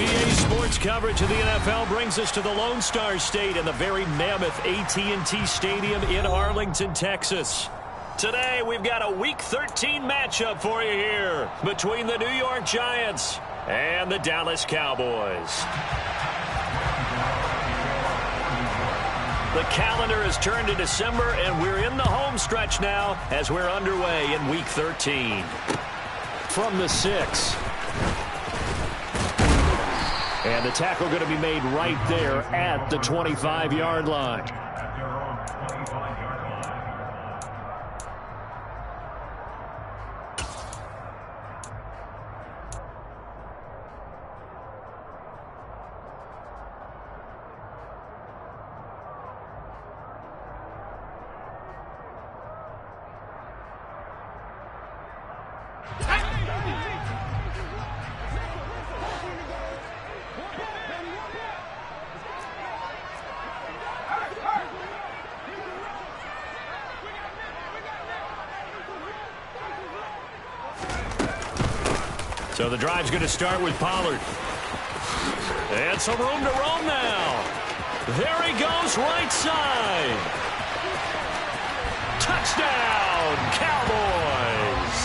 EA Sports coverage of the NFL brings us to the Lone Star State and the very mammoth AT&T Stadium in Arlington, Texas. Today, we've got a Week 13 matchup for you here between the New York Giants and the Dallas Cowboys. The calendar has turned to December, and we're in the home stretch now as we're underway in Week 13. From the 6. And the tackle going to be made right there at the 25-yard line. So the drive's going to start with Pollard. And some room to roam now. There he goes, right side. Touchdown, Cowboys.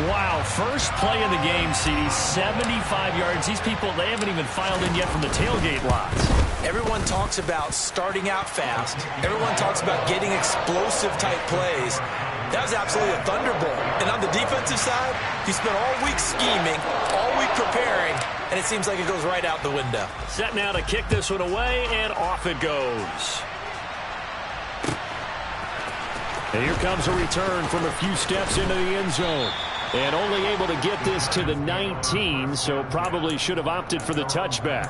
Wow, first play of the game, CD, 75 yards. These people, they haven't even filed in yet from the tailgate lots. Everyone talks about starting out fast. Everyone talks about getting explosive-type plays. That was absolutely a thunderbolt. And on the defensive side, he spent all week scheming, all week preparing, and it seems like it goes right out the window. Set now to kick this one away, and off it goes. And here comes a return from a few steps into the end zone. And only able to get this to the 19, so probably should have opted for the touchback.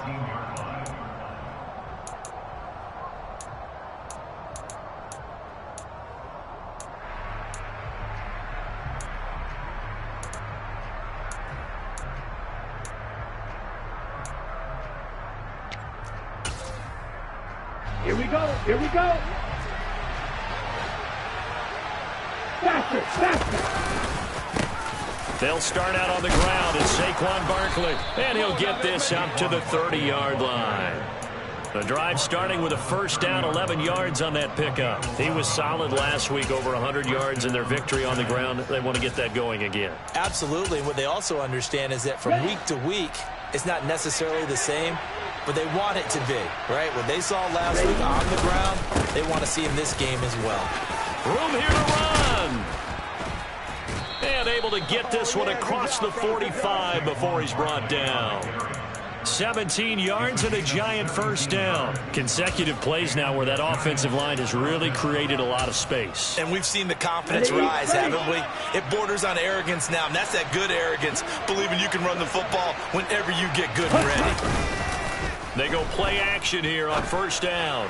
Here we go. Here we go. Faster, faster. They'll start out on the ground as Saquon Barkley. And he'll get this up to the 30-yard line. The drive starting with a first down, 11 yards on that pickup. He was solid last week, over 100 yards in their victory on the ground. They want to get that going again. Absolutely. What they also understand is that from week to week, it's not necessarily the same, but they want it to be, right? What they saw last week on the ground, they want to see in this game as well. Room here to run. And able to get this one across the 45 before he's brought down. 17 yards and a Giant first down. Consecutive plays now where that offensive line has really created a lot of space. And we've seen the confidence rise, haven't we? It borders on arrogance now, and that's that good arrogance, believing you can run the football whenever you get good and ready. They go play action here on first down.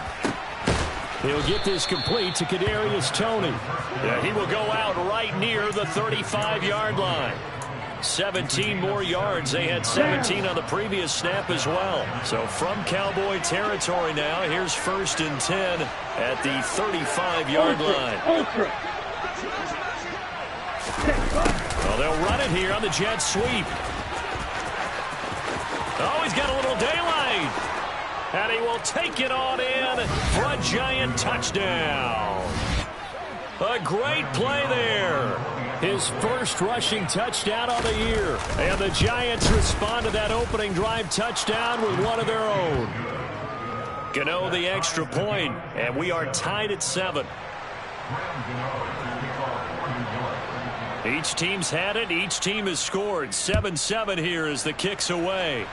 He'll get this complete to Kadarius Toney. Yeah, he will go out right near the 35-yard line. 17 more yards. They had 17 on the previous snap as well. So from Cowboy territory now, here's first and 10 at the 35-yard line. Well, they'll run it here on the jet sweep. Oh, he's got a little daylight. And he will take it on in for a Giant touchdown. A great play there. His first rushing touchdown on the year. And the Giants respond to that opening drive touchdown with one of their own. Gano the extra point, and we are tied at 7. Each team's had it. Each team has scored. 7-7 here as the kick's away.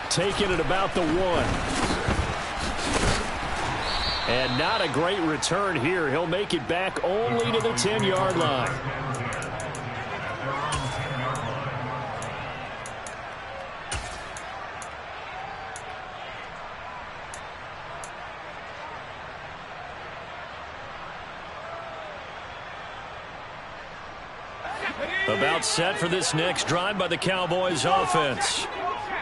Taken at about the 1. And not a great return here. He'll make it back only to the 10-yard line. About set for this next drive by the Cowboys offense.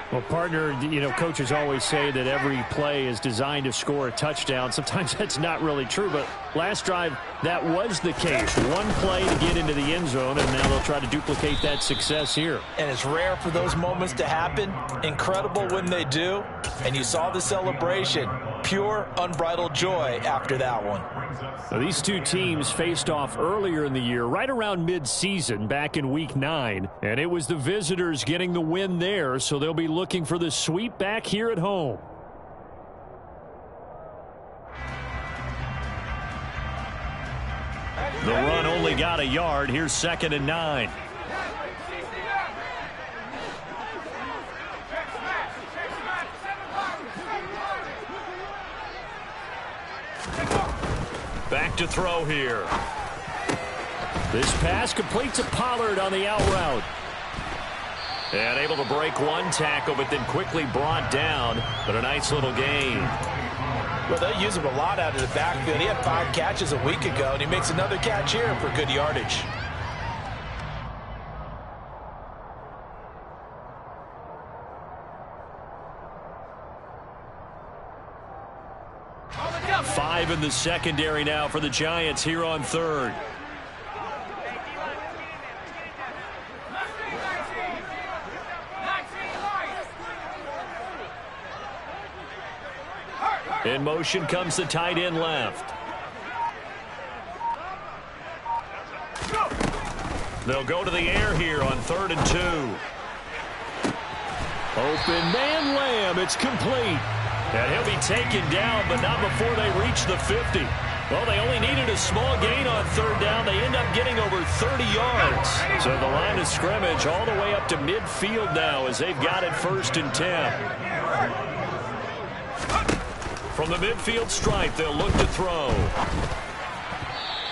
Well, partner, coaches always say that every play is designed to score a touchdown. Sometimes that's not really true, but last drive, that was the case. One play to get into the end zone, and now they'll try to duplicate that success here. And it's rare for those moments to happen. Incredible when they do. And you saw the celebration. Pure, unbridled joy after that one. Now, these two teams faced off earlier in the year, right around mid-season, back in Week 9. And it was the visitors getting the win there, so they'll be looking for the sweep back here at home. The run only got a yard. Here's 2nd and 9. Back to throw here. This pass complete to Pollard on the out route. And able to break one tackle, but then quickly brought down. But a nice little gain. Well, they use him a lot out of the backfield. He had 5 catches a week ago, and he makes another catch here for good yardage. Five in the secondary now for the Giants here on 3rd. In motion comes the tight end left. They'll go to the air here on 3rd and 2. Open man Lamb. It's complete. And he'll be taken down, but not before they reach the 50. Well, they only needed a small gain on 3rd down. They end up getting over 30 yards. So the line of scrimmage all the way up to midfield now as they've got it 1st and 10. From the midfield stripe, they'll look to throw.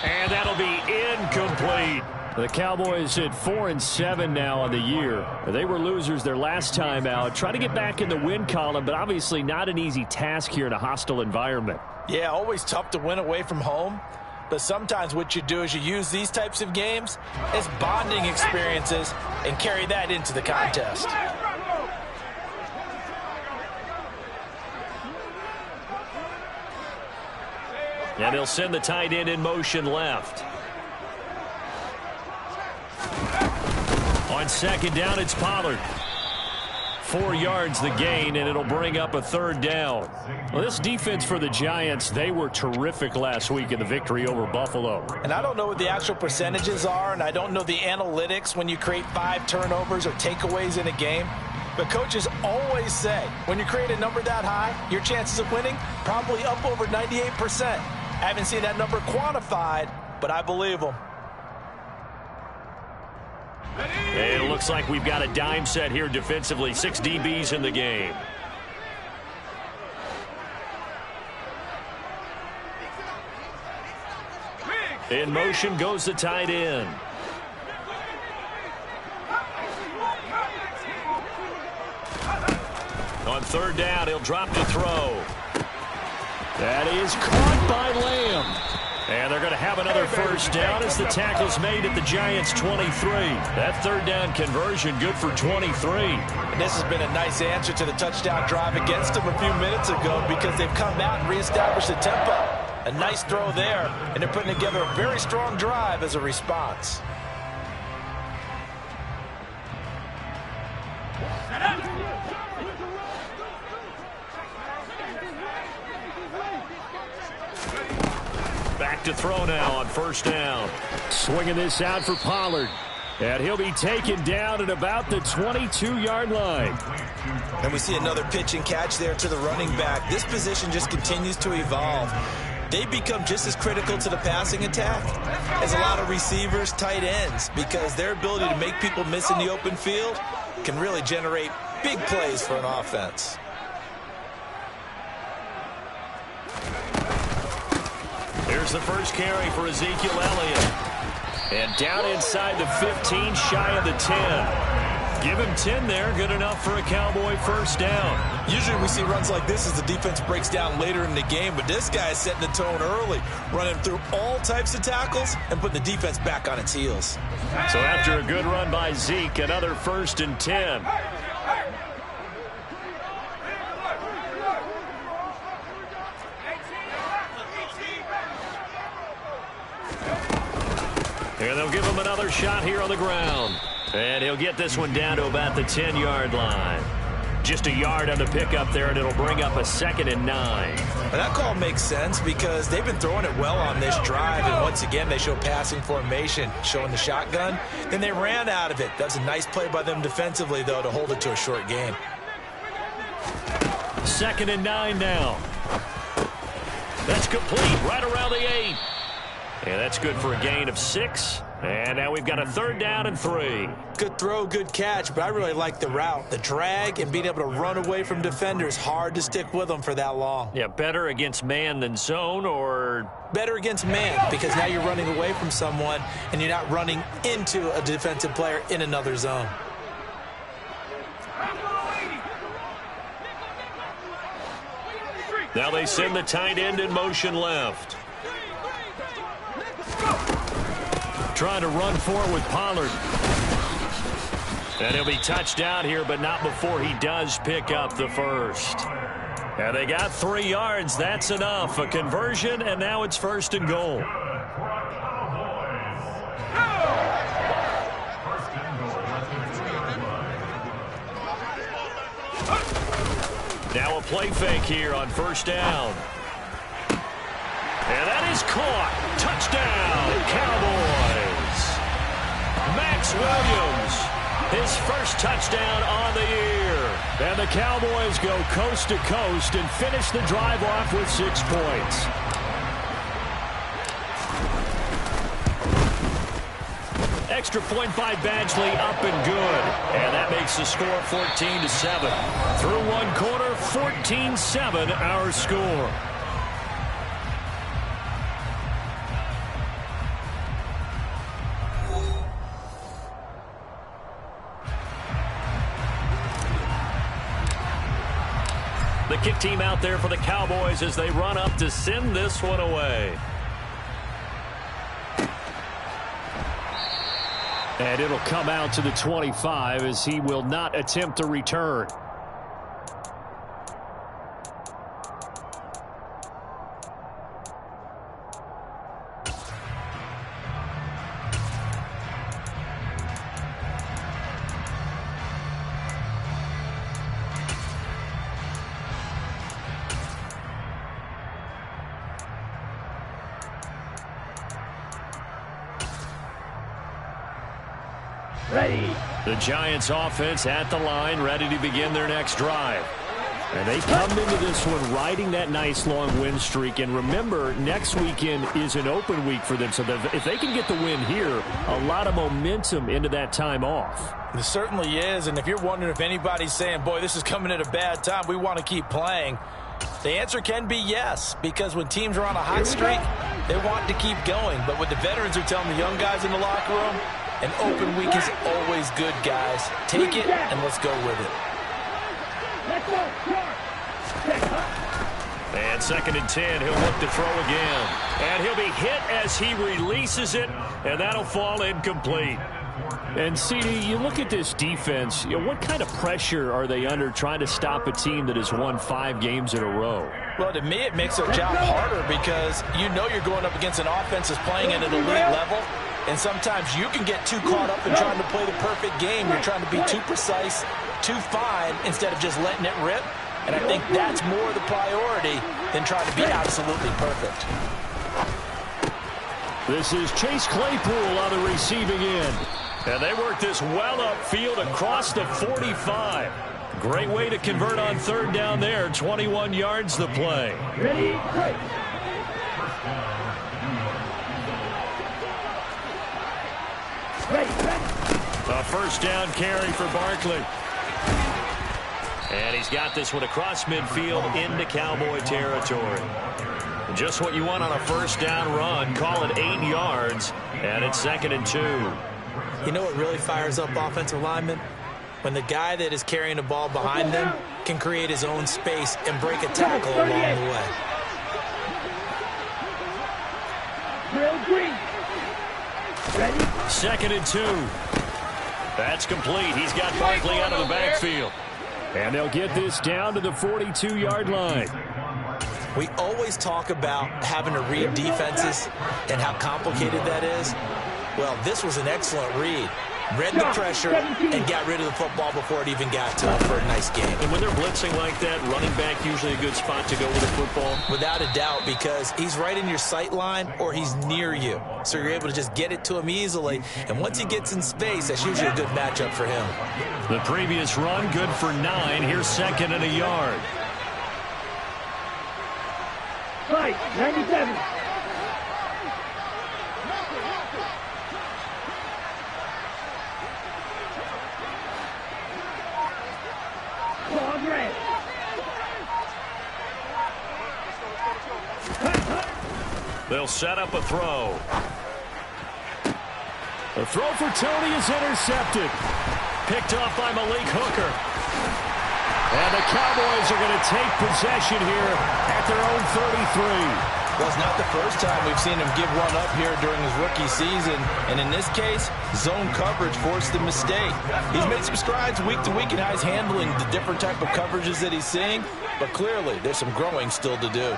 And that'll be incomplete. The Cowboys at 4-7 now on the year. They were losers their last time out. Try to get back in the win column, but obviously not an easy task here in a hostile environment. Yeah, always tough to win away from home. But sometimes what you do is you use these types of games as bonding experiences and carry that into the contest. And they'll send the tight end in motion left. On 2nd down, it's Pollard. 4 yards the gain, and it'll bring up a 3rd down. Well, this defense for the Giants, they were terrific last week in the victory over Buffalo. And I don't know what the actual percentages are, and I don't know the analytics when you create 5 turnovers or takeaways in a game. But coaches always say, when you create a number that high, your chances of winning probably up over 98%. I haven't seen that number quantified, but I believe them. It looks like we've got a dime set here defensively. 6 DBs in the game. In motion goes the tight end. On 3rd down, he'll drop to throw. That is caught by Lamb. And they're going to have another 1st down as the tackle's made at the Giants' 23. That 3rd down conversion good for 23. And this has been a nice answer to the touchdown drive against them a few minutes ago because they've come out and reestablished the tempo. A nice throw there, and they're putting together a very strong drive as a response. Back to throw now on 1st down. Swinging this out for Pollard. And he'll be taken down at about the 22-yard line. And we see another pitch and catch there to the running back. This position just continues to evolve. They become just as critical to the passing attack as a lot of receivers, tight ends, because their ability to make people miss in the open field can really generate big plays for an offense. Here's the first carry for Ezekiel Elliott. And down inside the 15, shy of the 10. Give him 10 there, good enough for a Cowboy 1st down. Usually we see runs like this as the defense breaks down later in the game, but this guy is setting the tone early, running through all types of tackles and putting the defense back on its heels. So after a good run by Zeke, another 1st and 10. And they'll give him another shot here on the ground. And he'll get this one down to about the 10-yard line. Just a yard on the pickup there, and it'll bring up a 2nd and 9. Well, that call makes sense because they've been throwing it well on this drive, and once again they show passing formation, showing the shotgun. Then they ran out of it. That's a nice play by them defensively, though, to hold it to a short gain. 2nd and 9 now. That's complete right around the 8. And that's good for a gain of 6. And now we've got a 3rd down and 3. Good throw, good catch, but I really like the route. The drag and being able to run away from defenders, hard to stick with them for that long. Yeah, better against man than zone, or? Better against man, because now you're running away from someone and you're not running into a defensive player in another zone. Now they send the tight end in motion left. Trying to run for it with Pollard. And he'll be touched down here, but not before he does pick up the first. And they got 3 yards. That's enough. A conversion, and now it's 1st and goal. Now a play fake here on 1st down. And that is caught. Touchdown, Cowboys. Max Williams, his first touchdown on the year. And the Cowboys go coast to coast and finish the drive off with 6 points. Extra point by Badgley, up and good. And that makes the score 14-7. Through 1 quarter, 14-7 our score. The kick team out there for the Cowboys as they run up to send this one away. And it'll come out to the 25 as he will not attempt to return. Ready. The Giants offense at the line, ready to begin their next drive. And they come into this one riding that nice long win streak. And remember, next weekend is an open week for them. So if they can get the win here, a lot of momentum into that time off. It certainly is. And if you're wondering if anybody's saying, boy, this is coming at a bad time, we want to keep playing, the answer can be yes. Because when teams are on a hot streak, they want to keep going. But what the veterans are telling the young guys in the locker room, an open week is always good, guys. Take it and let's go with it. Let's go. And 2nd and 10, he'll look to throw again. And he'll be hit as he releases it, and that'll fall incomplete. And, CD, you look at this defense, what kind of pressure are they under trying to stop a team that has won 5 games in a row? Well, to me, it makes their job harder because you know you're going up against an offense that's playing at an elite level. And sometimes you can get too caught up in trying to play the perfect game. You're trying to be too precise, too fine, instead of just letting it rip. And I think that's more the priority than trying to be absolutely perfect. This is Chase Claypool on the receiving end. And they work this well upfield across the 45. Great way to convert on 3rd down there. 21 yards the play. Ready, break. A 1st down carry for Barkley. And he's got this one across midfield into Cowboy territory. Just what you want on a 1st down run. Call it 8 yards, and it's 2nd and 2. You know what really fires up offensive linemen? When the guy that is carrying the ball behind them can create his own space and break a tackle along the way. Real green. Ready. 2nd and 2. That's complete. He's got Barkley out of the backfield. And they'll get this down to the 42-yard line. We always talk about having to read defenses and how complicated that is. Well, this was an excellent read. Read the pressure and got rid of the football before it even got to him for a nice game. And when they're blitzing like that, running back usually a good spot to go with the football? Without a doubt, because he's right in your sight line or he's near you. So you're able to just get it to him easily. And once he gets in space, that's usually a good matchup for him. The previous run, good for 9. Here's 2nd and a yard. Right, 97. Claude red. They'll set up a throw. The throw for Tony is intercepted. Picked off by Malik Hooker. And the Cowboys are going to take possession here at their own 33. Well, it's not the first time we've seen him give one up here during his rookie season. And in this case, zone coverage forced the mistake. He's made some strides week to week in how he's handling the different type of coverages that he's seeing. But clearly, there's some growing still to do.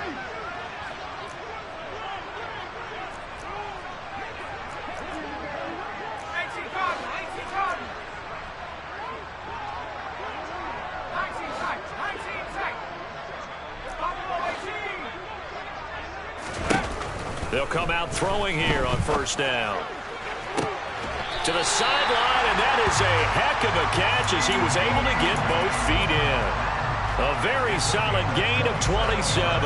They'll come out throwing here on 1st down. To the sideline, and that is a heck of a catch as he was able to get both feet in. A very solid gain of 27.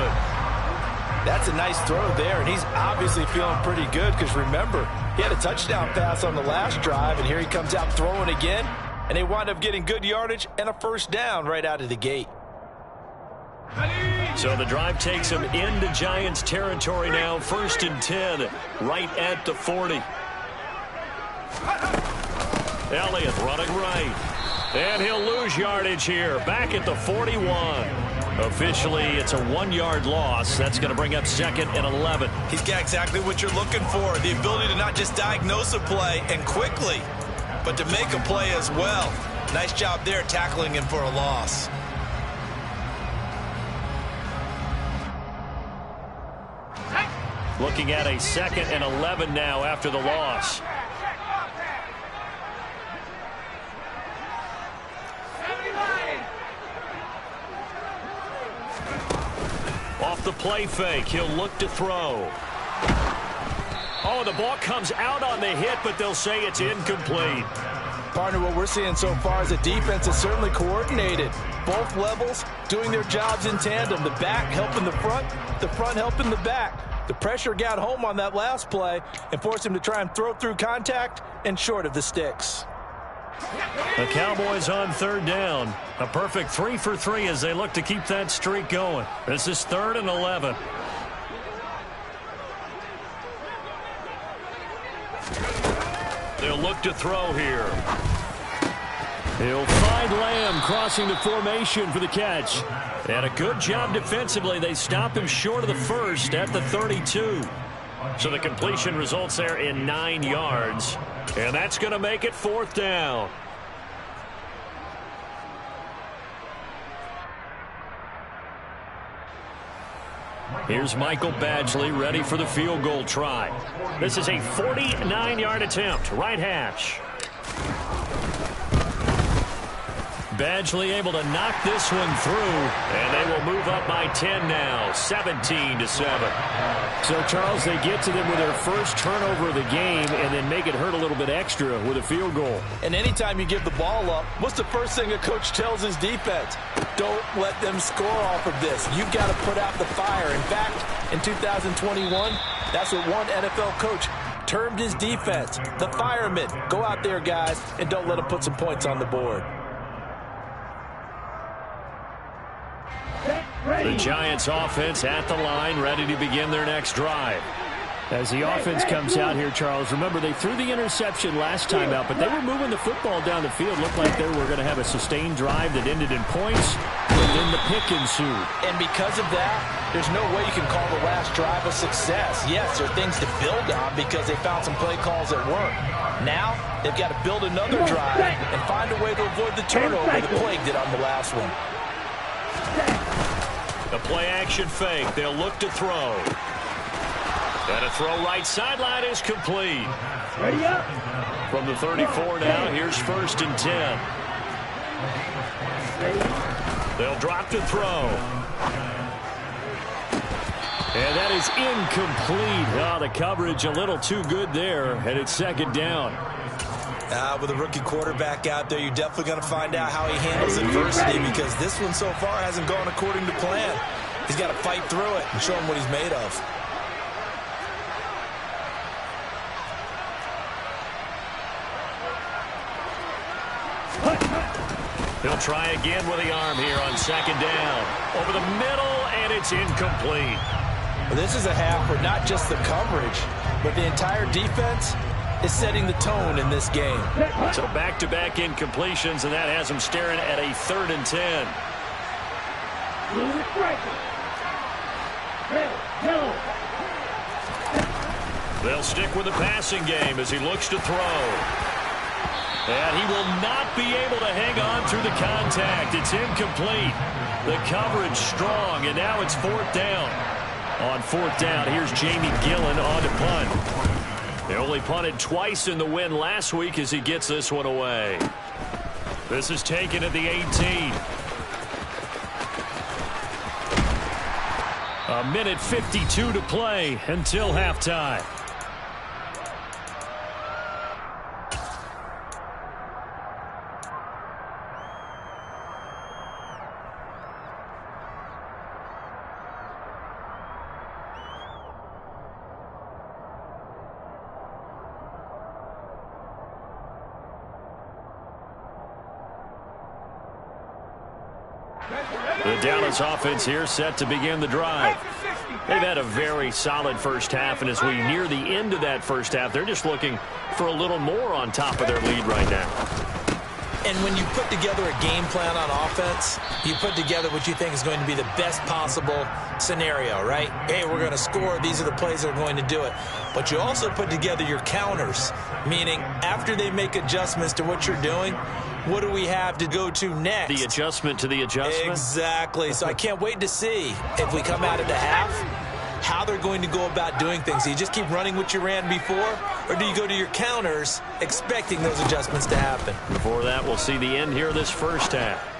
That's a nice throw there, and he's obviously feeling pretty good because, remember, he had a touchdown pass on the last drive, and here he comes out throwing again, and they wind up getting good yardage and a 1st down right out of the gate. So the drive takes him into Giants territory now. 1st and 10, right at the 40. Elliott running right. And he'll lose yardage here. Back at the 41. Officially, it's a 1-yard loss. That's going to bring up 2nd and 11. He's got exactly what you're looking for. The ability to not just diagnose a play and quickly, but to make a play as well. Nice job there tackling him for a loss. Looking at a 2nd and 11 now after the loss. Off the play fake, he'll look to throw. Oh, the ball comes out on the hit, but they'll say it's incomplete. Partner, what we're seeing so far is the defense is certainly coordinated. Both levels doing their jobs in tandem. The back helping the front helping the back. The pressure got home on that last play and forced him to try and throw through contact and short of the sticks. The Cowboys on 3rd down. A perfect 3 for 3 as they look to keep that streak going. This is 3rd and 11. They'll look to throw here. He'll find Lamb crossing the formation for the catch. And a good job defensively. They stop him short of the 1st at the 32. So the completion results there in 9 yards. And that's going to make it 4th down. Here's Michael Badgley ready for the field goal try. This is a 49-yard attempt, right hash. Badgley able to knock this one through, and they will move up by 10 now, 17-7. So, Charles, they get to them with their first turnover of the game and then make it hurt a little bit extra with a field goal. And anytime you give the ball up, what's the first thing a coach tells his defense? Don't let them score off of this. You've got to put out the fire. In fact, in 2021, that's what one NFL coach termed his defense, the firemen. Go out there, guys, and don't let them put some points on the board. The Giants offense at the line, ready to begin their next drive. As the offense comes out here, Charles, remember they threw the interception last time out, but they were moving the football down the field. Looked like they were going to have a sustained drive that ended in points, and then the pick ensued. And because of that, there's no way you can call the last drive a success. Yes, there are things to build on because they found some play calls that work. Now, they've got to build another drive and find a way to avoid the turnover that plagued it on the last one. The play action fake. They'll look to throw. And a throw right sideline is complete. Ready up. From the 34 now, here's 1st and 10. They'll drop to throw. And that is incomplete. Oh, the coverage a little too good there, and it's 2nd down. With a rookie quarterback out there, you're definitely going to find out how he handles adversity, because this one so far hasn't gone according to plan. He's got to fight through it and show him what he's made of. He'll try again with the arm here on 2nd down. Over the middle, and it's incomplete. Well, this is a half where not just the coverage, but the entire defense is setting the tone in this game. So back-to-back incompletions, and that has him staring at a 3rd and 10. They'll stick with the passing game as he looks to throw. And he will not be able to hang on through the contact. It's incomplete. The coverage strong, and now it's 4th down. On 4th down, here's Jamie Gillen on to punt. They only punted twice in the win last week as he gets this one away. This is taken at the 18. A minute 52 to play until halftime. The Dallas offense here set to begin the drive. They've had a very solid first half, and as we near the end of that first half, they're just looking for a little more on top of their lead right now. And when you put together a game plan on offense, you put together what you think is going to be the best possible scenario, right? Hey, we're going to score. These are the plays that are going to do it. But you also put together your counters, meaning after they make adjustments to what you're doing, what do we have to go to next? The adjustment to the adjustment? Exactly. So I can't wait to see if we come out of the half, how they're going to go about doing things. Do you just keep running what you ran before, or do you go to your counters expecting those adjustments to happen? Before that, we'll see the end here of this first half.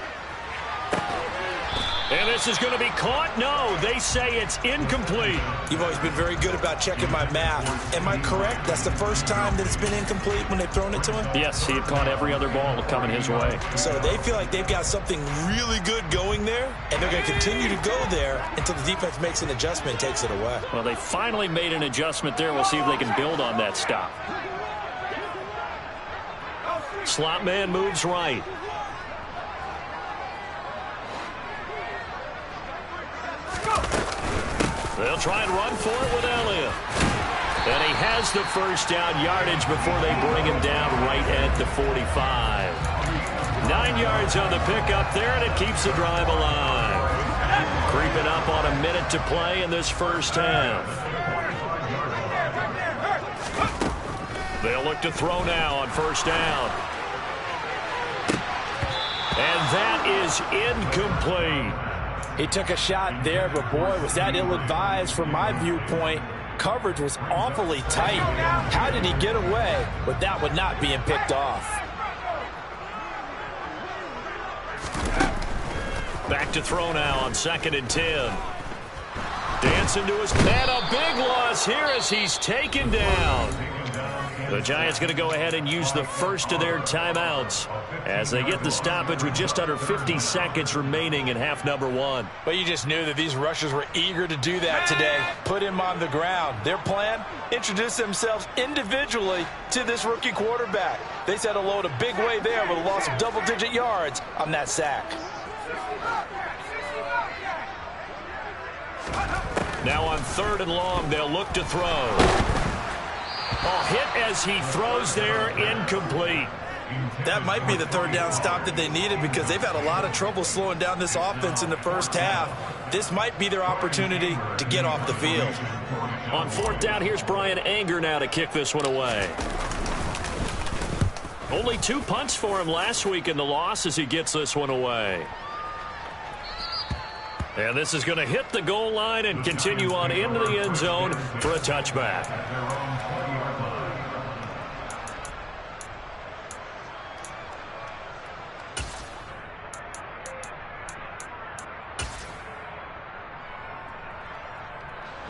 And this is going to be caught? No, they say it's incomplete. You've always been very good about checking my math. Am I correct? That's the first time that it's been incomplete when they've thrown it to him? Yes, he had caught every other ball coming his way. So they feel like they've got something really good going there, and they're going to continue to go there until the defense makes an adjustment and takes it away. Well, they finally made an adjustment there. We'll see if they can build on that stop. Slot man moves right. They'll try and run for it with Elliott. And he has the first down yardage before they bring him down right at the 45. 9 yards on the pickup there, and it keeps the drive alive. Creeping up on a minute to play in this first half. They'll look to throw now on first down. And that is incomplete. He took a shot there, but boy, was that ill-advised from my viewpoint. Coverage was awfully tight. How did he get away with that one not being picked off? Back to throw now on 2nd and 10. Dancing to his man, a big loss here as he's taken down. The Giants going to go ahead and use the first of their timeouts as they get the stoppage with just under 50 seconds remaining in half number 1. But you just knew that these rushers were eager to do that today. Put him on the ground. Their plan? Introduce themselves individually to this rookie quarterback. They set a load a big way there with a loss of double-digit yards on that sack. Now on 3rd and long, they'll look to throw. Oh, hit as he throws there, incomplete. That might be the 3rd down stop that they needed because they've had a lot of trouble slowing down this offense in the first half. This might be their opportunity to get off the field. On 4th down, here's Brian Anger now to kick this one away. Only 2 punts for him last week in the loss as he gets this one away. And this is going to hit the goal line and continue on into the end zone for a touchback.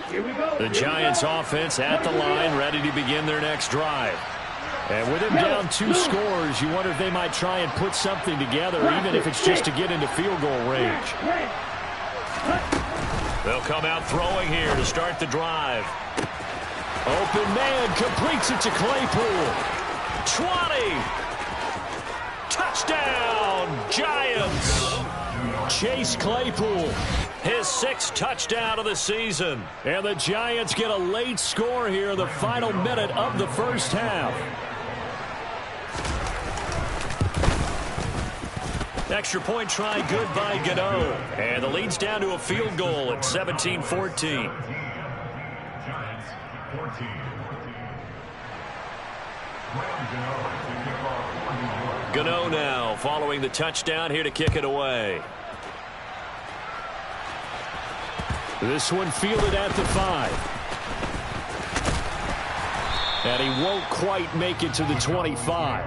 Here we go. The Giants offense at the line, ready to begin their next drive. And with them down 2 scores, you wonder if they might try and put something together, even if it's just to get into field goal range. They'll come out throwing here to start the drive. Open man completes it to Claypool. 20. Touchdown, Giants. Chase Claypool, his 6th touchdown of the season. And the Giants get a late score here in the final minute of the first half. Extra point try good by Gano. And the lead's down to a field goal at 17-14. Gano now following the touchdown here to kick it away. This one fielded at the 5. And he won't quite make it to the 25.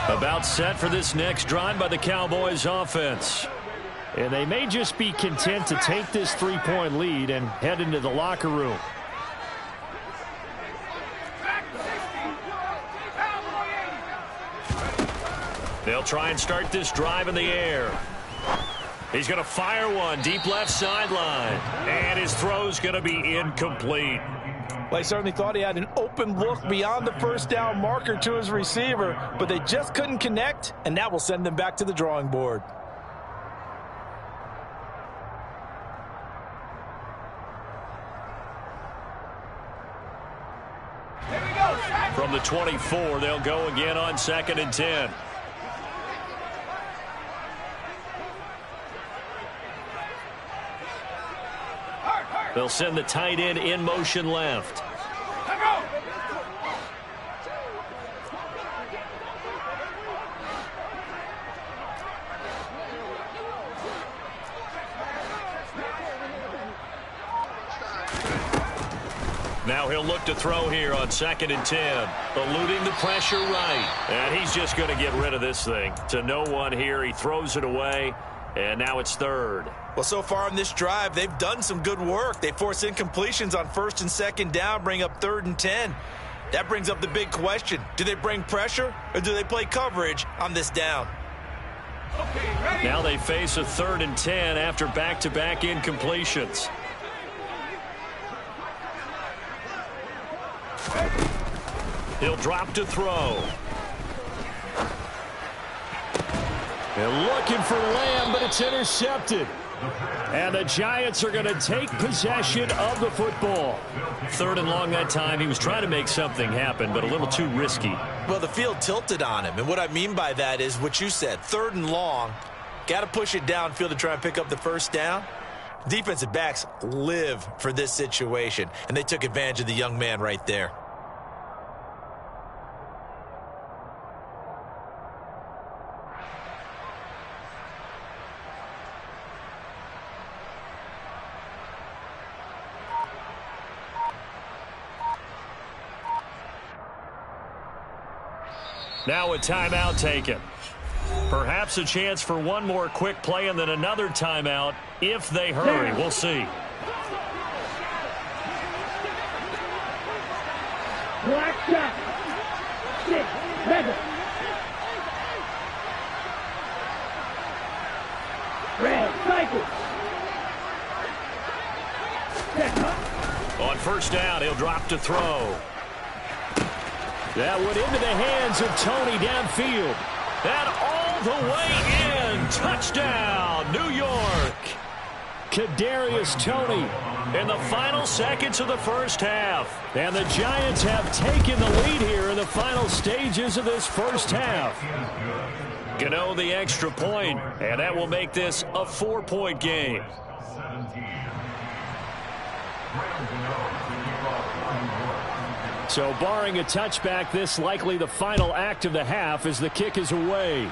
About set for this next drive by the Cowboys offense. And they may just be content to take this 3-point lead and head into the locker room. They'll try and start this drive in the air. He's going to fire one deep left sideline. And his throw's going to be incomplete. Well, he certainly thought he had an open look beyond the first down marker to his receiver, but they just couldn't connect, and that will send them back to the drawing board. From the 24, they'll go again on 2nd and 10. They'll send the tight end in motion left. Now he'll look to throw here on 2nd and 10. Eluding the pressure right. And he's just going to get rid of this thing. To no one here. He throws it away. And now it's 3rd. Well, so far in this drive, they've done some good work. They force incompletions on 1st and 2nd down, bring up 3rd and 10. That brings up the big question. Do they bring pressure or do they play coverage on this down? Okay, now they face a 3rd and 10 after back-to-back incompletions. He'll drop to throw. They're looking for Lamb, but it's intercepted. And the Giants are going to take possession of the football. 3rd and long that time. He was trying to make something happen, but a little too risky. Well, the field tilted on him. And what I mean by that is what you said. 3rd and long. Got to push it downfield to try and pick up the first down. Defensive backs live for this situation. And they took advantage of the young man right there. Now a timeout taken. Perhaps a chance for one more quick play and then another timeout if they hurry. We'll see. Black shot. 6, 7. Red cycle. On 1st down, he'll drop to throw. That went into the hands of Tony downfield. And all the way in. Touchdown, New York. Kadarius Toney in the final seconds of the first half. And the Giants have taken the lead here in the final stages of this first half. Gano the extra point, and that will make this a 4-point game. So barring a touchback, this likely the final act of the half as the kick is away.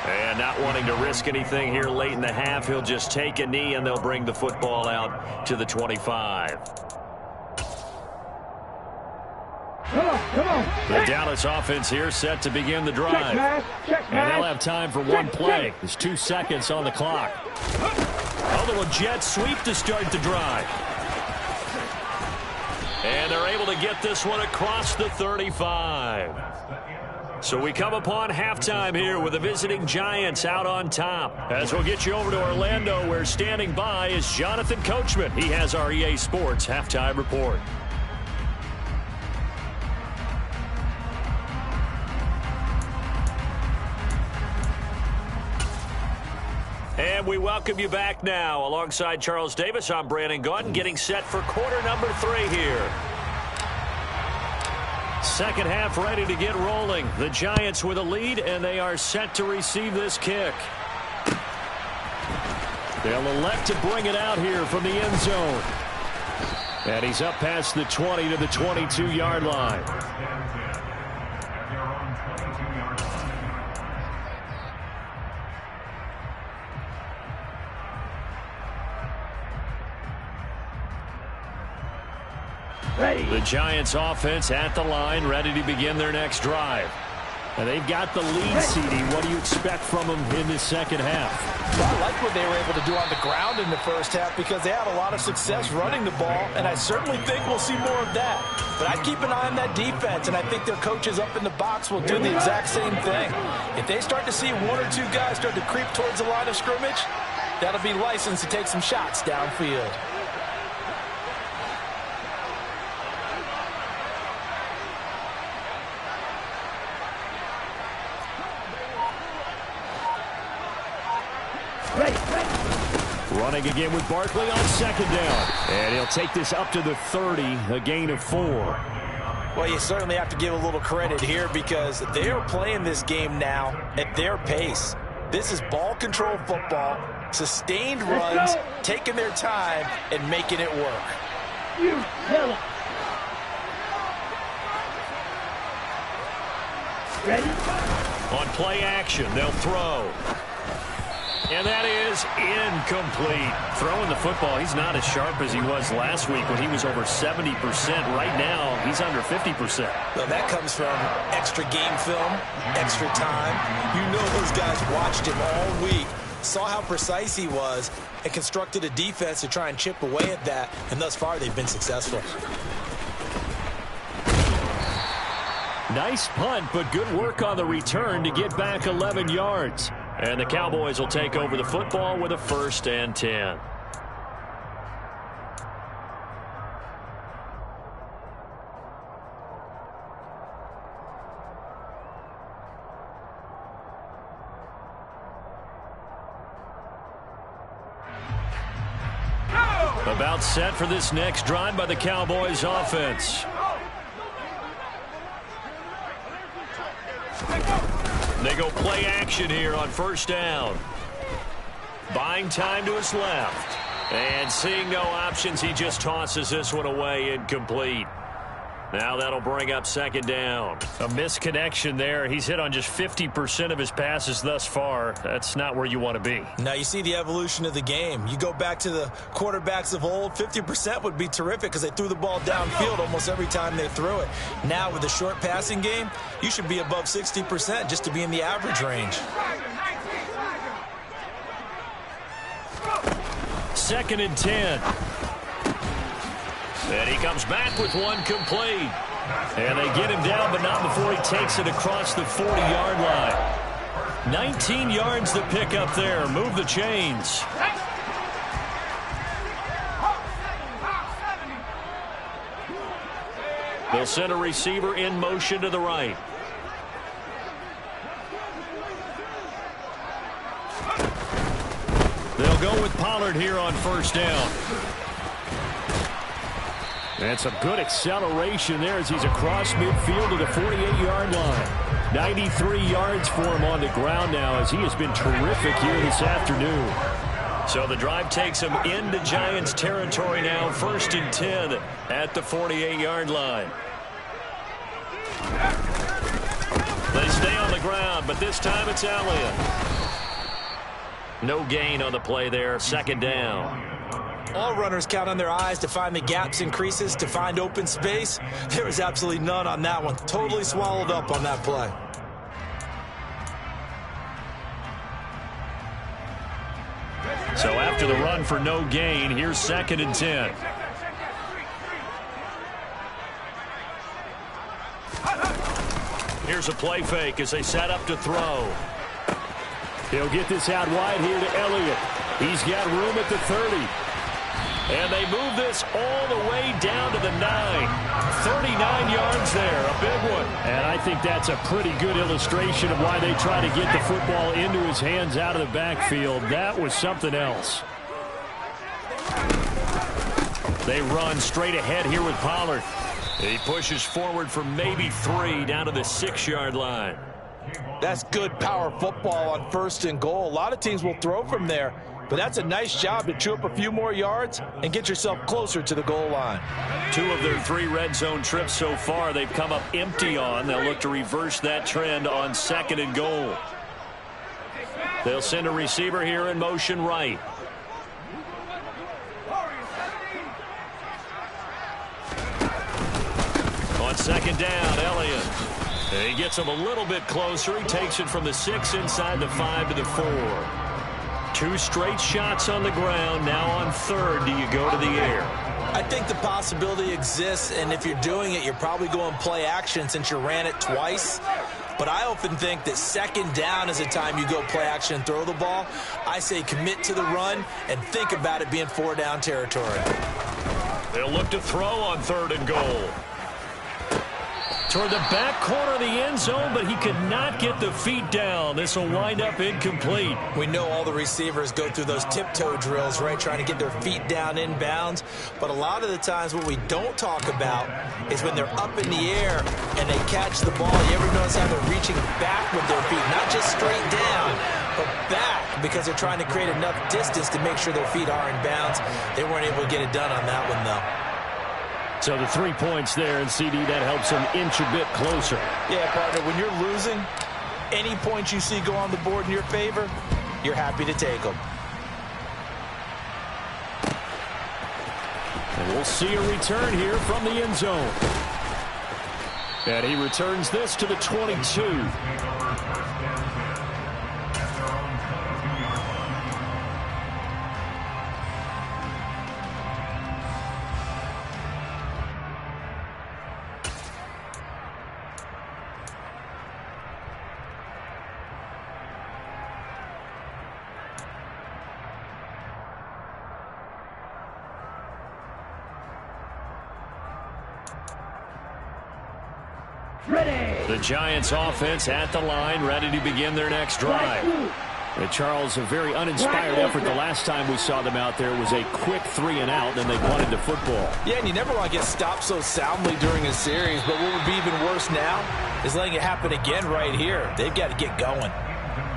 And not wanting to risk anything here late in the half, he'll just take a knee and they'll bring the football out to the 25. Come on. The Dallas offense here set to begin the drive. And they'll have time for one play. There's 2 seconds on the clock. A little jet sweep to start the drive. And they're able to get this one across the 35. So we come upon halftime here with the visiting Giants out on top. As we'll get you over to Orlando, where standing by is Jonathan Coachman. He has our EA Sports halftime report. And we welcome you back now. Alongside Charles Davis, I'm Brandon Gaudin, getting set for quarter number 3 here. Second half ready to get rolling. The Giants with a lead, and they are set to receive this kick. They'll elect to bring it out here from the end zone. And he's up past the 20 to the 22-yard line. The Giants offense at the line, ready to begin their next drive. And they've got the lead, CD. What do you expect from them in this second half? Well, I like what they were able to do on the ground in the first half because they had a lot of success running the ball, and I certainly think we'll see more of that. But I keep an eye on that defense, and I think their coaches up in the box will do the exact same thing. If they start to see 1 or 2 guys start to creep towards the line of scrimmage, that'll be licensed to take some shots downfield. Running again with Barkley on second down. And he'll take this up to the 30, a gain of 4. Well, you certainly have to give a little credit here because they are playing this game now at their pace. This is ball control football, sustained runs, taking their time, and making it work. You tell it. Ready? On play action, they'll throw. And that is incomplete. Throwing the football, he's not as sharp as he was last week when he was over 70%. Right now, he's under 50%. Well, that comes from extra game film, extra time. You know those guys watched him all week, saw how precise he was, and constructed a defense to try and chip away at that. And thus far, they've been successful. Nice punt, but good work on the return to get back 11 yards. And the Cowboys will take over the football with a 1st and 10. About set for this next drive by the Cowboys offense. They go play action here on 1st down. Buying time to his left. And seeing no options, he just tosses this one away, incomplete. Now that'll bring up 2nd down. A misconnection there. He's hit on just 50% of his passes thus far. That's not where you want to be. Now you see the evolution of the game. You go back to the quarterbacks of old, 50% would be terrific because they threw the ball downfield almost every time they threw it. Now with the short passing game, you should be above 60% just to be in the average range. 2nd and 10. And he comes back with one complete. And they get him down, but not before he takes it across the 40-yard line. 19 yards to pick up there. Move the chains. They'll send a receiver in motion to the right. They'll go with Pollard here on first down. And some good acceleration there as he's across midfield to the 48-yard line. 93 yards for him on the ground now as he has been terrific here this afternoon. So the drive takes him into Giants territory now, 1st and 10 at the 48-yard line. They stay on the ground, but this time it's Elliott. No gain on the play there, 2nd down. All runners count on their eyes to find the gaps and creases, to find open space. There was absolutely none on that one. Totally swallowed up on that play. So after the run for no gain, here's 2nd and 10. Here's a play fake as they set up to throw. He'll get this out wide here to Elliott. He's got room at the 30. And they move this all the way down to the 9. 39 yards there, a big one. And I think that's a pretty good illustration of why they try to get the football into his hands out of the backfield. That was something else. They run straight ahead here with Pollard. He pushes forward for maybe 3 down to the 6-yard line. That's good power football on 1st and goal. A lot of teams will throw from there, but that's a nice job to chew up a few more yards and get yourself closer to the goal line. 2 of their 3 red zone trips so far they've come up empty on. They'll look to reverse that trend on 2nd and goal. They'll send a receiver here in motion right. On 2nd down, Elliott. He gets him a little bit closer. He takes it from the 6 inside the 5 to the 4. 2 straight shots on the ground. Now on 3rd, do you go to the air? I think the possibility exists, and if you're doing it, you're probably going play action since you ran it twice. But I often think that 2nd down is the time you go play action and throw the ball. I say commit to the run and think about it being 4-down territory. They'll look to throw on 3rd and goal. Toward the back corner of the end zone, but he could not get the feet down. This will wind up incomplete. We know all the receivers go through those tiptoe drills, right, trying to get their feet down inbounds. But a lot of the times what we don't talk about is when they're up in the air and they catch the ball. You ever notice how they're reaching back with their feet, not just straight down, but back, because they're trying to create enough distance to make sure their feet are in bounds. They weren't able to get it done on that one, though. So the 3 points there, and CD, that helps him inch a bit closer. Yeah, partner, when you're losing, any points you see go on the board in your favor, you're happy to take them. And we'll see a return here from the end zone. And he returns this to the 22. The Giants offense at the line, ready to begin their next drive. And Charles, a very uninspired effort the last time we saw them out there was a quick 3-and-out, and they punted the football. Yeah, and you never want to get stopped so soundly during a series, but what would be even worse now is letting it happen again right here. They've got to get going.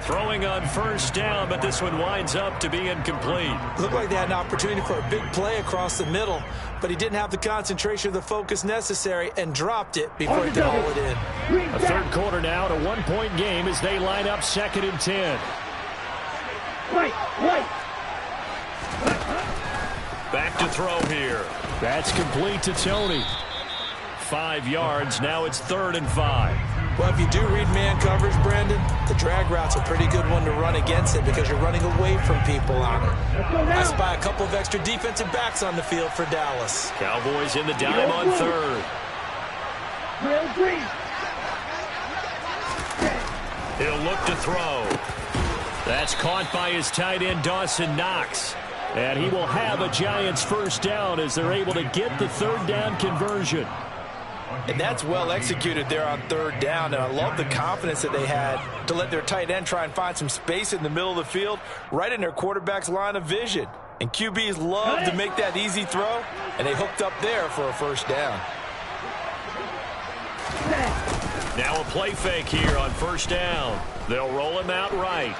Throwing on 1st down, but this one winds up to be incomplete. Looked like they had an opportunity for a big play across the middle, but he didn't have the concentration or the focus necessary and dropped it before he could haul it in. A 3rd quarter now, a 1-point game as they line up 2nd and 10. Back to throw here. That's complete to Tony. 5 yards. Now it's 3rd and 5. Well, if you do read man coverage, Brandon, the drag route's a pretty good one to run against it because you're running away from people on it. I spy a couple of extra defensive backs on the field for Dallas. Cowboys in the dime on 3rd. He'll look to throw. That's caught by his tight end, Dawson Knox. And he will have a Giants 1st down as they're able to get the 3rd down conversion. And that's well executed there on third down. And I love the confidence that they had to let their tight end try and find some space in the middle of the field, right in their quarterback's line of vision. And QBs love to make that easy throw, and they hooked up there for a first down. Now a play fake here on first down. They'll roll him out right.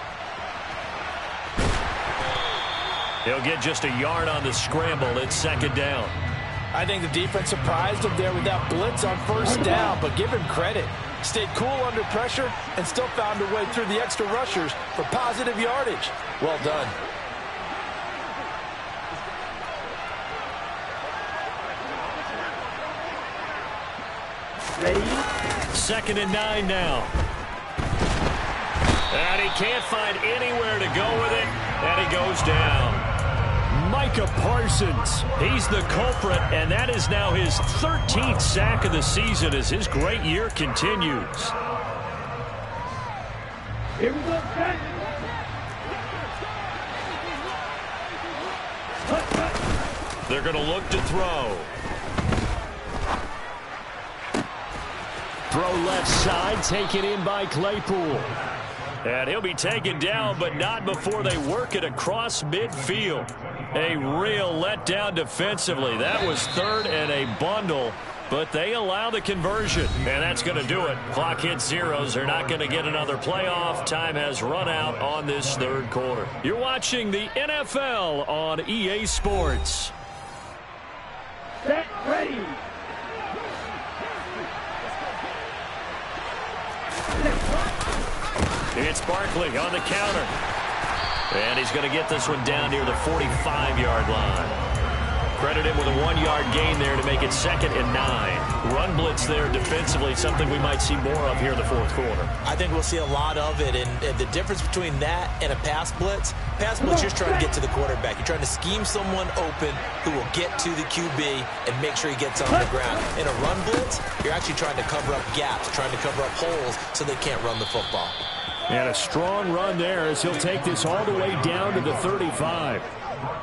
He'll get just a yard on the scramble. It's second down. I think the defense surprised him there with that blitz on first down, but give him credit. Stayed cool under pressure and still found a way through the extra rushers for positive yardage. Well done. Second and 9 now. And he can't find anywhere to go with it, and he goes down. Micah Parsons, he's the culprit, and that is now his 13th sack of the season as his great year continues. Here we go, set. They're going to look to throw. Throw left side, taken in by Claypool. And he'll be taken down, but not before they work it across midfield. A real letdown defensively. That was third and a bundle, but they allow the conversion. And that's going to do it. Clock hits zeros. They're not going to get another playoff. Time has run out on this third quarter. You're watching the NFL on EA Sports. Set, ready. It's Barkley on the counter. And he's going to get this one down near the 45-yard line. Credit him with a 1-yard gain there to make it second and 9. Run blitz there defensively, something we might see more of here in the fourth quarter. I think we'll see a lot of it, and the difference between that and a pass blitz, you're just trying to get to the quarterback. You're trying to scheme someone open who will get to the QB and make sure he gets on the ground. In a run blitz, you're actually trying to cover up gaps, trying to cover up holes so they can't run the football. And a strong run there as he'll take this all the way down to the 35.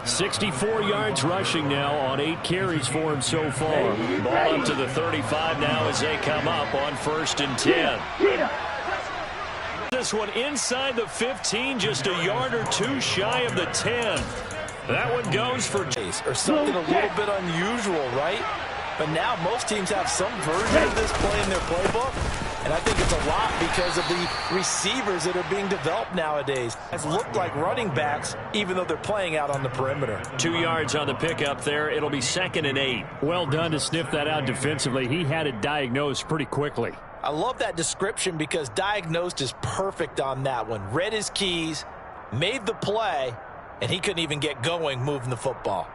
64 yards rushing now on 8 carries for him so far. Ball up to the 35 now as they come up on 1st and 10. This one inside the 15, just a yard or two shy of the 10. That one goes for or something a little bit unusual, right? But now most teams have some version of this play in their playbook. And I think it's a lot because of the receivers that are being developed nowadays. It's looked like running backs, even though they're playing out on the perimeter. 2 yards on the pickup there. It'll be 2nd and 8. Well done to sniff that out defensively. He had it diagnosed pretty quickly. I love that description because diagnosed is perfect on that one. Read his keys, made the play, and he couldn't even get going moving the football.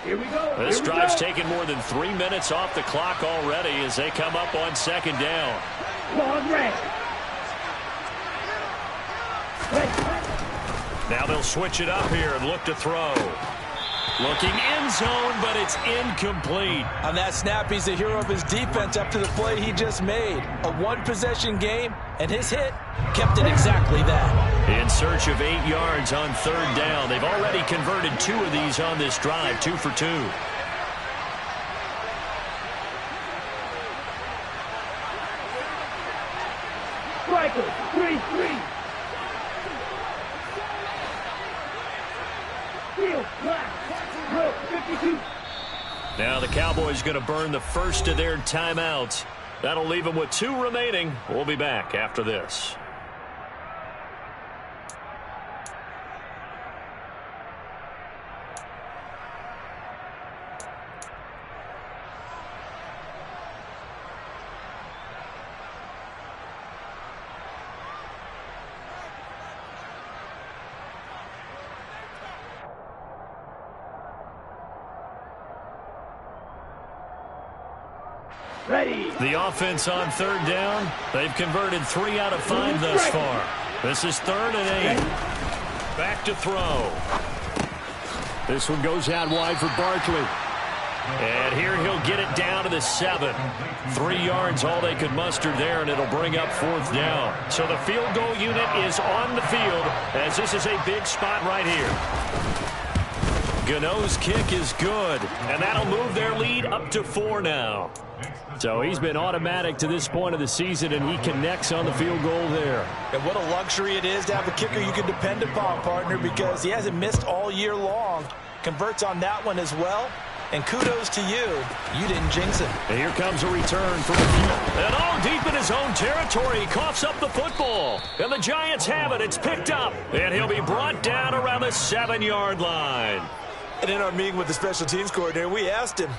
Here we go. This drive's taken more than 3 minutes off the clock already as they come up on 2nd down. Long red. Now they'll switch it up here and look to throw. Looking end zone, but it's incomplete. On that snap, he's the hero of his defense after the play he just made. A one-possession game, and his hit kept it exactly that. In search of 8 yards on 3rd down. They've already converted 2 of these on this drive, 2 for 2. Striker, 3-3. Field, black. Row, 52. Now the Cowboys going to burn the first of their timeouts. That'll leave them with 2 remaining. We'll be back after this. Ready. The offense on 3rd down. They've converted 3 out of 5 thus far. This is 3rd and 8. Back to throw. This one goes out wide for Barkley. And here he'll get it down to the 7. 3 yards all they could muster there, and it'll bring up 4th down. So the field goal unit is on the field as this is a big spot right here. Gano's kick is good, and that'll move their lead up to 4 now. So he's been automatic to this point of the season, and he connects on the field goal there. And what a luxury it is to have a kicker you can depend upon, partner, because he hasn't missed all year long. Converts on that one as well. And kudos to you. You didn't jinx him. And here comes a return from the field. And all deep in his own territory. He coughs up the football. And the Giants have it. It's picked up. And he'll be brought down around the 7-yard line. And in our meeting with the special teams coordinator, we asked him,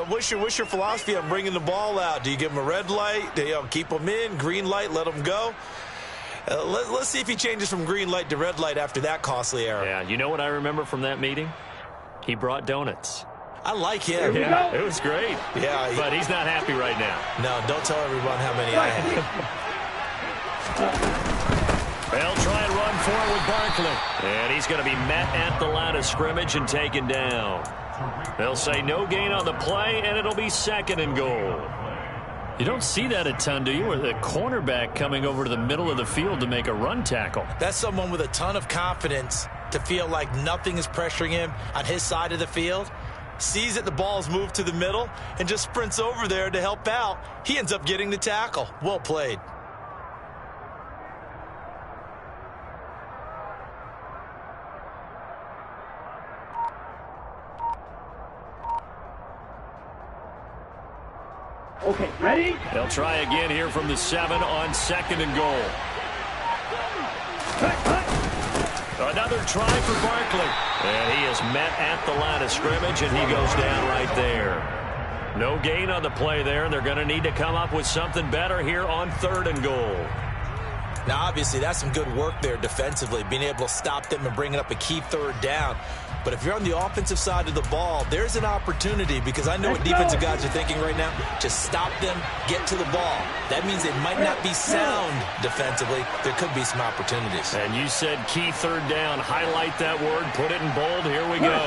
what's your philosophy on bringing the ball out? Do you give him a red light? Do you keep him in? Green light, let him go? Let's see if he changes from green light to red light after that costly error. Yeah, you know what I remember from that meeting? He brought donuts. I like him. Yeah, it was great. Yeah, but he's not happy right now. No, don't tell everyone how many I had. They'll try and run forward with Barkley. And he's going to be met at the line of scrimmage and taken down. They'll say no gain on the play, and it'll be 2nd and goal. You don't see that a ton, do you? With a cornerback coming over to the middle of the field to make a run tackle. That's someone with a ton of confidence to feel like nothing is pressuring him on his side of the field. Sees that the ball is moved to the middle and just sprints over there to help out. He ends up getting the tackle. Well played. Okay, ready? They'll try again here from the 7 on 2nd and goal. Another try for Barkley. And he is met at the line of scrimmage, and he goes down right there. No gain on the play there. They're going to need to come up with something better here on 3rd and goal. Now, obviously, that's some good work there defensively, being able to stop them and bringing up a key 3rd down. But if you're on the offensive side of the ball, there's an opportunity, because I know what defensive guys are thinking right now. Just stop them, get to the ball. That means they might not be sound defensively. There could be some opportunities. And you said key 3rd down. Highlight that word. Put it in bold. Here we go.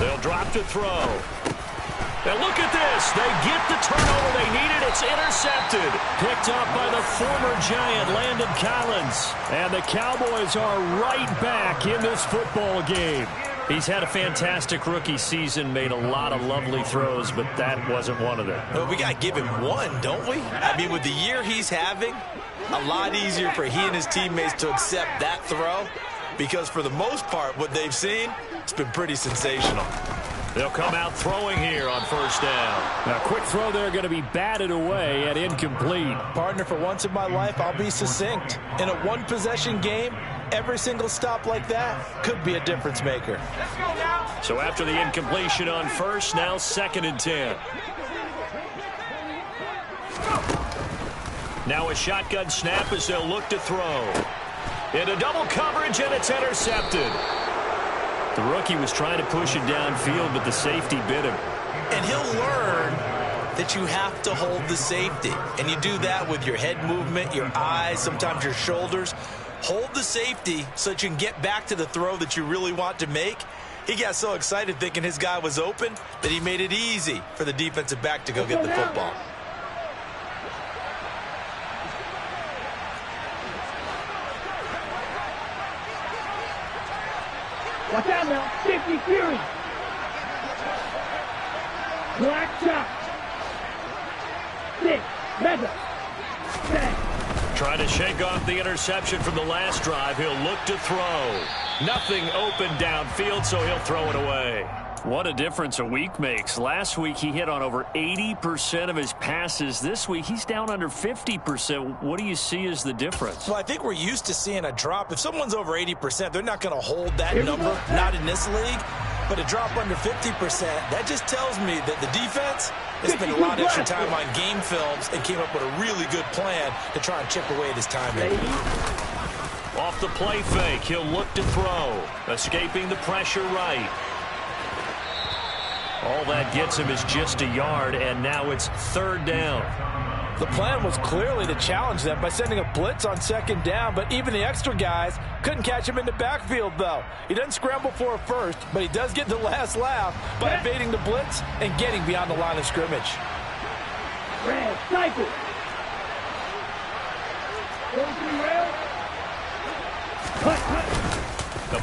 They'll drop to throw. And look at this. They get the turnover they needed. It's intercepted. Picked up by the former Giant, Landon Collins. And the Cowboys are right back in this football game. He's had a fantastic rookie season, made a lot of lovely throws, but that wasn't one of them. Well, we got to give him one, don't we? I mean, with the year he's having, a lot easier for he and his teammates to accept that throw, because for the most part, what they've seen, it's been pretty sensational. They'll come out throwing here on 1st down. Now, quick throw there, going to be batted away and incomplete. Partner, for once in my life, I'll be succinct. In a one-possession game, every single stop like that could be a difference maker. So after the incompletion on 1st, now 2nd and 10. Now a shotgun snap as they'll look to throw. Into double coverage, and it's intercepted. The rookie was trying to push it downfield, but the safety bit him. And he'll learn that you have to hold the safety. And you do that with your head movement, your eyes, sometimes your shoulders. Hold the safety so that you can get back to the throw that you really want to make. He got so excited thinking his guy was open that he made it easy for the defensive back to go get the football. Watch out now. Safety Fury. Black chop. 6. Mega. 10. Trying to shake off the interception from the last drive. He'll look to throw. Nothing open downfield, so he'll throw it away. What a difference a week makes. Last week he hit on over 80% of his passes. This week he's down under 50%. What do you see as the difference? Well, I think we're used to seeing a drop. If someone's over 80%, they're not going to hold that number, not in this league. But a drop under 50%, that just tells me that the defense has spent a lot of extra time on game films and came up with a really good plan to try and chip away at his timing. Off the play fake, he'll look to throw. Escaping the pressure right. All that gets him is just a yard, and now it's 3rd down. The plan was clearly to challenge them by sending a blitz on 2nd down, but even the extra guys couldn't catch him in the backfield, though. He doesn't scramble for a first, but he does get the last laugh by evading the blitz and getting beyond the line of scrimmage. Red, cycle.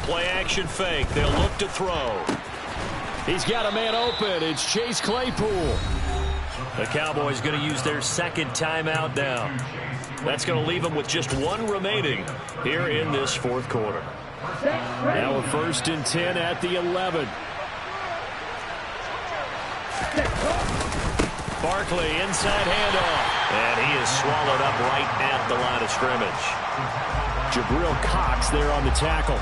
play action fake. They'll look to throw. He's got a man open. It's Chase Claypool. The Cowboys going to use their second timeout now. That's going to leave them with just one remaining here in this fourth quarter. Now a 1st and 10 at the 11. Barkley inside handoff. And he is swallowed up right at the line of scrimmage. Jabril Cox there on the tackle.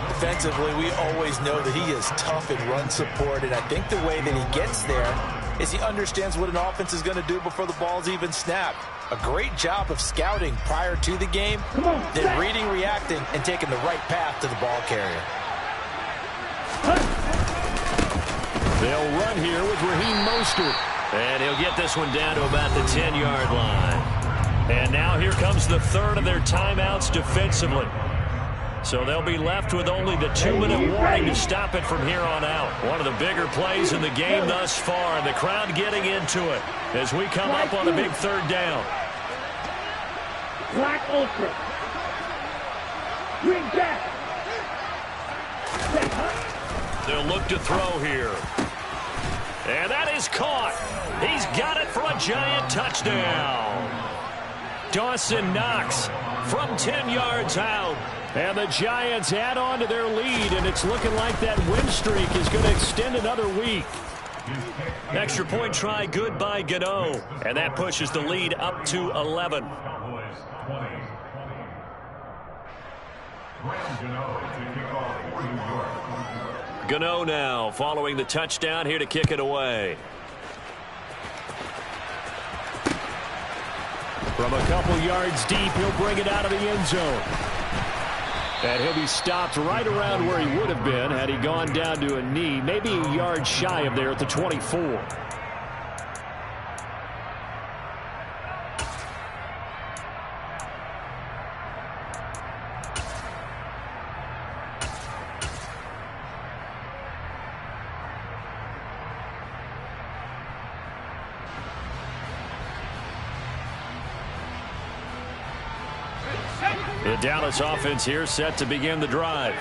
Defensively, we always know that he is tough in run support, and I think the way that he gets there is he understands what an offense is going to do before the ball's even snapped. A great job of scouting prior to the game, then reading, reacting, and taking the right path to the ball carrier. They'll run here with Raheem Mostert. And he'll get this one down to about the 10-yard line. And now here comes the third of their timeouts defensively. So they'll be left with only the 2-minute warning to stop it from here on out. One of the bigger plays in the game thus far, and the crowd getting into it as we come up on a big third down. Black Ultra. Green Jack. They'll look to throw here. And that is caught. He's got it for a giant touchdown. Dawson Knox from 10 yards out. And the Giants add on to their lead, and it's looking like that win streak is going to extend another week. Extra point try good by Gano. And that pushes the lead up to 11. Gano now following the touchdown here to kick it away. From a couple yards deep, he'll bring it out of the end zone. And he'll be stopped right around where he would have been had he gone down to a knee, maybe a yard shy of there at the 24. The Dallas offense here set to begin the drive.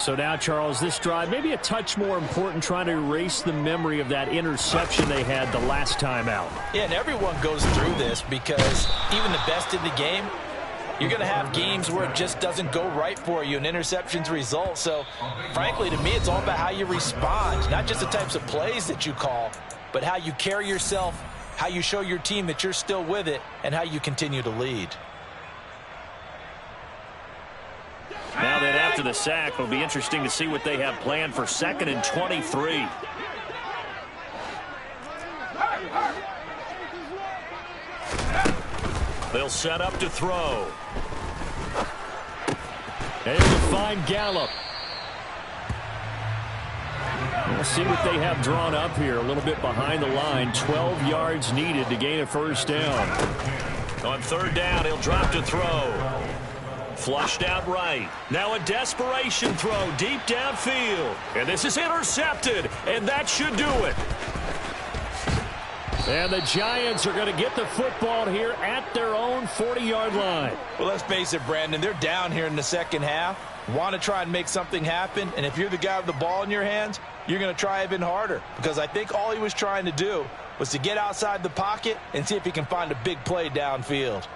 So now, Charles, this drive maybe a touch more important, trying to erase the memory of that interception they had the last time out. Yeah, and everyone goes through this because even the best in the game, you're going to have games where it just doesn't go right for you and interceptions result. So, frankly, to me, it's all about how you respond, not just the types of plays that you call, but how you carry yourself, how you show your team that you're still with it, and how you continue to lead. Now that after the sack, it'll be interesting to see what they have planned for 2nd and 23. They'll set up to throw. Able to find Gallup. We'll see what they have drawn up here. A little bit behind the line. 12 yards needed to gain a first down. On 3rd down, he'll drop to throw. Flushed out right. Now a desperation throw deep downfield. And this is intercepted. And that should do it. And the Giants are going to get the football here at their own 40-yard line. Well, let's face it, Brandon. They're down here in the second half. Want to try and make something happen. And if you're the guy with the ball in your hands, you're going to try even harder. Because I think all he was trying to do was to get outside the pocket and see if he can find a big play downfield.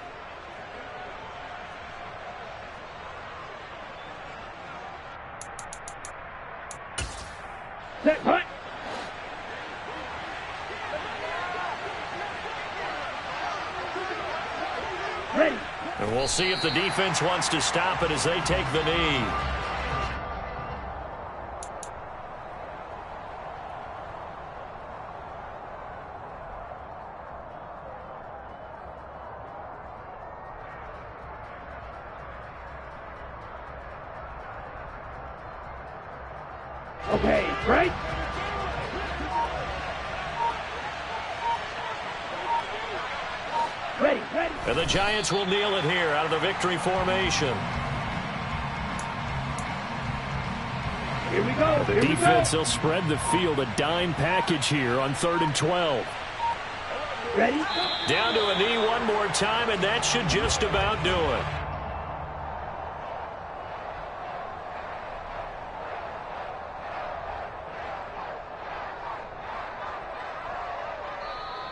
Set, punt. Ready. And we'll see if the defense wants to stop it as they take the knee. Okay, right? Ready, ready. And the Giants will kneel it here out of the victory formation. Here we go. The defense, they'll spread the field, a dime package here on 3rd and 12. Ready? Down to a knee one more time, and that should just about do it.